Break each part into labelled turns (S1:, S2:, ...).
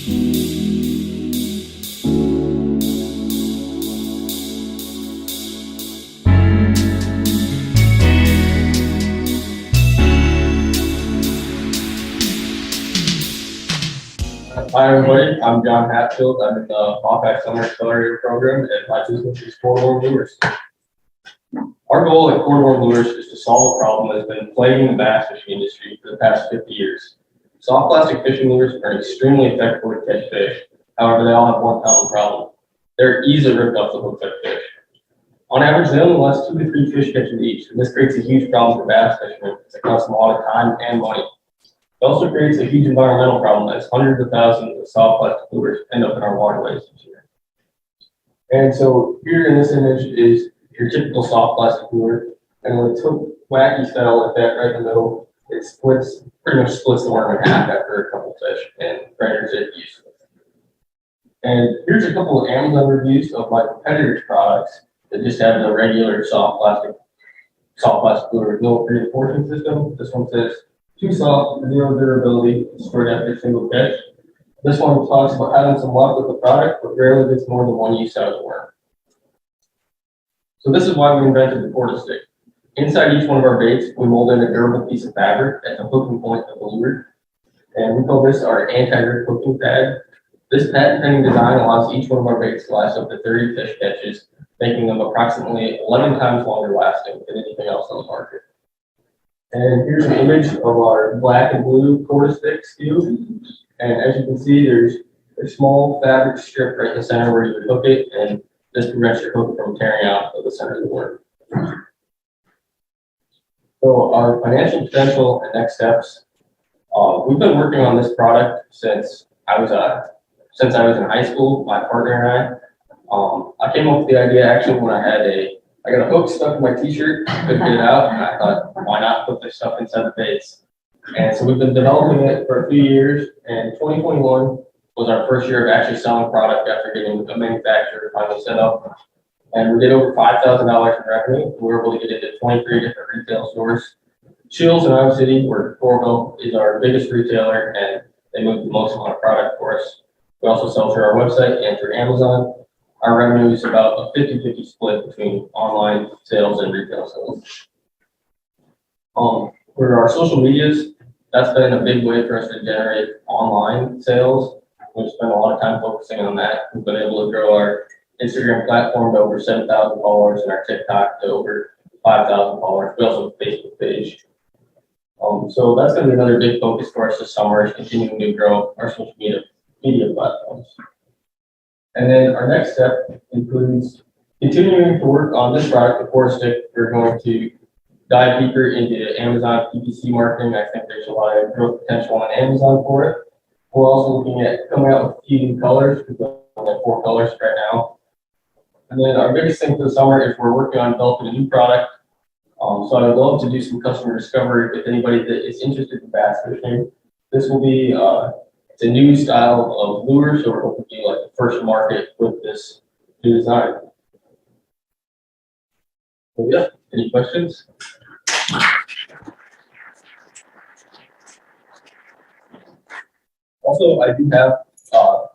S1: Hi everybody, I'm John Hatfield. I'm in the Hawkeye Summer Accelerator Program at my business is ChordaWorm Lures. Our goal at ChordaWorm Lures is to solve a problem that has been plaguing the bass fishing industry for the past 50 years. Soft plastic fishing lures are extremely effective to catch fish. However, they all have one common problem. They're easily ripped off the hook by fish. On average, they only last 2 to 3 fish catches each, and this creates a huge problem for bass fishermen. It costs them a lot of time and money. It also creates a huge environmental problem as hundreds of thousands of soft plastic lures end up in our waterways each year. And so here in this image is your typical soft plastic lure. And when it's hooked wacky style like that right in the middle, it pretty much splits the worm in half after a couple fish and renders it useless. And here's a couple of Amazon reviews of my competitors' products that just have the regular soft plastic lure with no reinforcement system. This one says, too soft, zero durability, destroyed after single catch. This one talks about having some luck with the product, but rarely gets more than one use out of the worm. So this is why we invented the ChordaStick. Inside each one of our baits, we mold in a durable piece of fabric at the hooking point of the lure. And we call this our anti-rip hooking pad. This patent-pending design allows each one of our baits to last up to 30 fish catches, making them approximately 11 times longer lasting than anything else on the market. And here's an image of our black and blue ChordaStick SKU. And as you can see, there's a small fabric strip right in the center where you would hook it, and this prevents your hook from tearing out of the center of the worm. So our financial potential and next steps. We've been working on this product since I was in high school. My partner and I came up with the idea actually when I got a hook stuck in my t-shirt, couldn't get it out, and I thought, why not put this stuff inside the baits? And so we've been developing it for a few years, and 2021 was our first year of actually selling product after getting a manufacturer finally set up. And we did over $5,000 in revenue. We were able to get into 23 different retail stores. Chills in Iowa City, where Corville is our biggest retailer, and they move the most amount of product for us. We also sell through our website and through Amazon. Our revenue is about a 50-50 split between online sales and retail sales. For our social medias, that's been a big way for us to generate online sales. We've spent a lot of time focusing on that. We've been able to grow our Instagram platform to over 7,000 followers and our TikTok to over 5,000 followers. We also have a Facebook page. So that's going to be another big focus for us this summer, is continuing to grow our social media platforms. And then our next step includes continuing to work on this product, the ChordaStick. We're going to dive deeper into Amazon PPC marketing. I think there's a lot of growth potential on Amazon for it. We're also looking at coming out with a few new colors. We've got 4 colors right now. And then our biggest thing for the summer is we're working on developing a new product. So I'd love to do some customer discovery with anybody that is interested in bass fishing. This will be it's a new style of lure, so we're hoping to be like the first market with this new design. So yeah, any questions? Also, I do have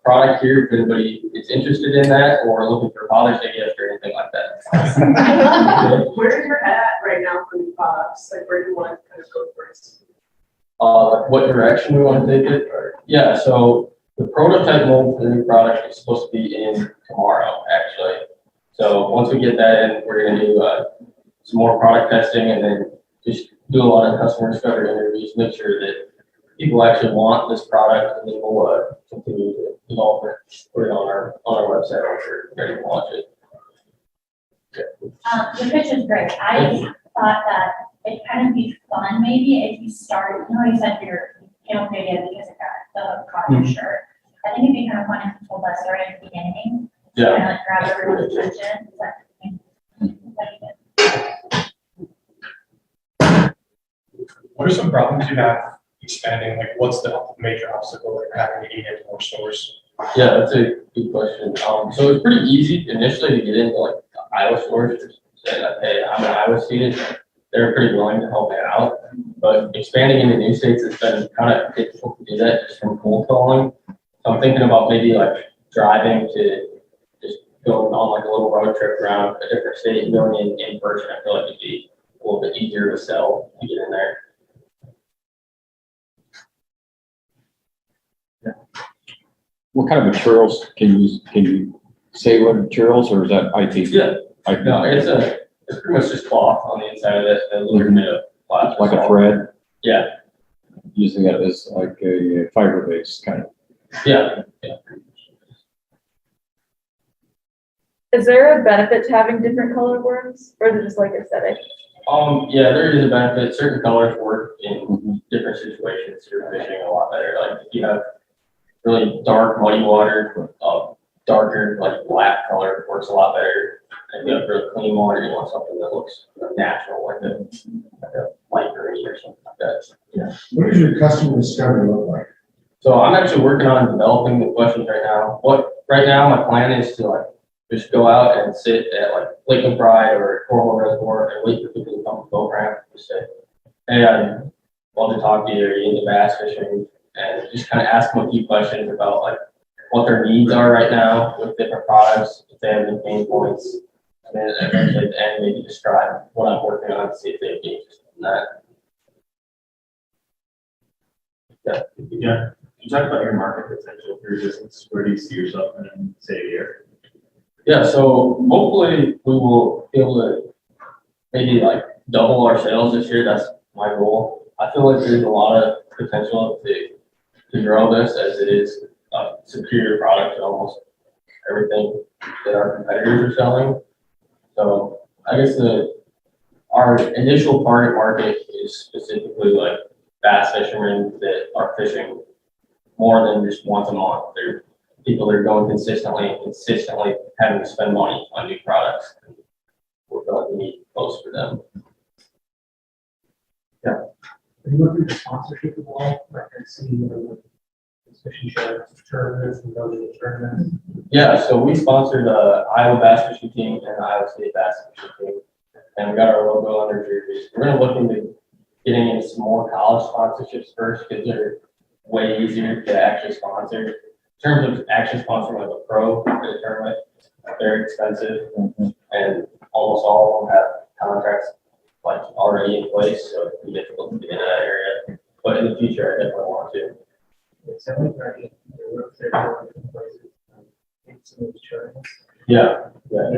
S1: product here if anybody is interested in that or looking for Father's Day gift or anything like that.
S2: Where's your head at right now for new products? Like, where do you want to kind of go first?
S1: What direction we want to take it? Yeah, so the prototype mold for the new product is supposed to be in tomorrow, actually. So once we get that in, we're going to do some more product testing and then just do a lot of customer discovery interviews, make sure that people actually want this product, and then we'll continue to develop it, put it on our website once we're ready to launch it.
S3: The pitch is great. I thought that it kind of be fun maybe if you start, you know, you said you came up with the idea because it got the cotton shirt. I think it'd be kind of fun if you told us right at the beginning.
S1: Yeah.
S3: Kind of like grab everyone's attention.
S4: What are some problems you have expanding? Like, what's the major obstacle that you're having to get into more stores?
S1: Yeah, that's a good question. So it's pretty easy initially to get into like the Iowa stores. Just say that, hey, I'm an Iowa student. They're pretty willing to help me out. But expanding into new states has been kind of difficult to do that just from cold calling. So I'm thinking about maybe like driving to just going on like a little road trip around a different state and going in person. I feel like it'd be a little bit easier to sell to get in there.
S5: What kind of materials can you say what materials, or is that IP?
S1: Yeah,
S5: IP?
S1: no, it's pretty much just cloth on the inside of it and a little bit of plastic.
S5: Like a thread?
S1: Yeah,
S5: Using it as like a fiber-based kind of.
S1: yeah.
S6: Is there a benefit to having different colored worms, or is it just like aesthetic?
S1: Yeah, there is a benefit. Certain colors work in different situations. You're fishing a lot better. Like if you have really dark muddy water, darker like black color works a lot better. And if you have really clean water, you want something that looks natural, like a light green or something like that. Yeah.
S7: What does your customer discovery look like?
S1: So I'm actually working on developing the questions right now. Right now my plan is to like just go out and sit at like Lake and Pride or Coral Reservoir and wait for people to come to boat ramp and say, hey, I'd love to talk to you, are you into bass fishing? And just kind of ask them a few questions about like what their needs are right now with different products, if they have any pain points. And then eventually at the end, maybe describe what I'm working on to see if they'd be interested in that.
S8: Yeah. Can you talk about your market potential for your business? Where do you see yourself in, say, a year?
S1: Yeah, so hopefully we will be able to maybe like double our sales this year. That's my goal. I feel like there's a lot of potential to grow this, as it is a superior product to almost everything that our competitors are selling. So I guess our initial target market is specifically like bass fishermen that are fishing more than just once a month. They're people that are going consistently having to spend money on new products. We're going to need close for them.
S9: Have you looked at the sponsorship at all? Like I see fishing shows, tournaments, and those tournaments.
S1: Yeah, so we sponsored the Iowa Bass Fishing Team and the Iowa State Bass Fishing Team, and we got our logo on their jerseys. We're going to look into getting into some more college sponsorships first, because they're way easier to actually sponsor. In terms of actually sponsoring like a pro for the tournament, they're expensive, and almost all of them have contracts like already in place, so it's pretty difficult to get into that area. But in the future, I definitely want to.
S9: It's only right. There were different places. In some of those tournaments.
S1: Yeah, yeah.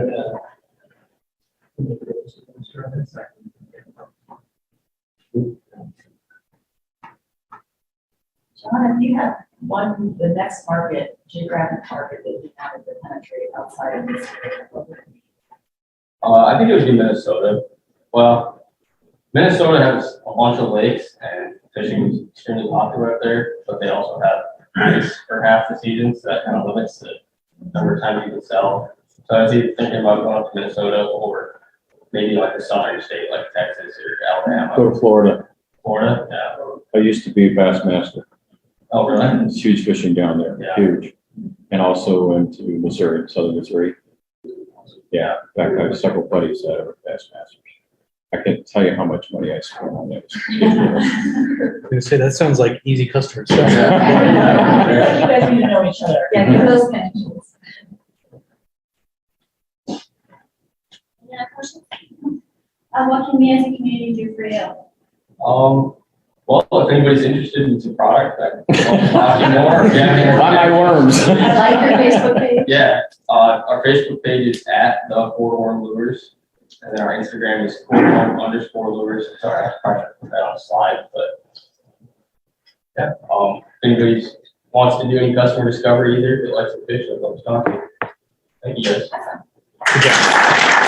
S9: Those tournaments, I can get them.
S10: John, if you have the next market, geographic market that you have to penetrate outside of this area, what would it be?
S1: I think it would be Minnesota. Well, Minnesota has a bunch of lakes and fishing is extremely popular out there, but they also have ice for half the season, so that kind of limits the number of times you can sell. So I was either thinking about going up to Minnesota or maybe like a southern state like Texas or Alabama.
S5: Go to Florida.
S1: Florida, yeah.
S5: I used to be a bass master.
S1: Oh, really?
S5: It's huge fishing down there,
S1: Yeah.
S5: huge. And also into Missouri, southern Missouri. Yeah, in fact, I have several buddies that are bass masters. I can't tell you how much money I spent on that.
S9: I was gonna say, that sounds like easy customer service.
S10: You guys need to know each other.
S3: Yeah, give those connections. Any other questions? What can we as a community do for you?
S1: Well, if anybody's interested in some product, I can talk to you more. Yeah,
S5: Buy my worms.
S3: I like your Facebook page.
S1: Yeah, our Facebook page is at the ChordaWorm Lures, and then our Instagram is ChordaWorm_lures. Sorry, I probably should put that on a slide, but yeah. If anybody wants to do any customer discovery either, that likes to fish, I'd love to talk to you. Thank you guys.
S9: Good job.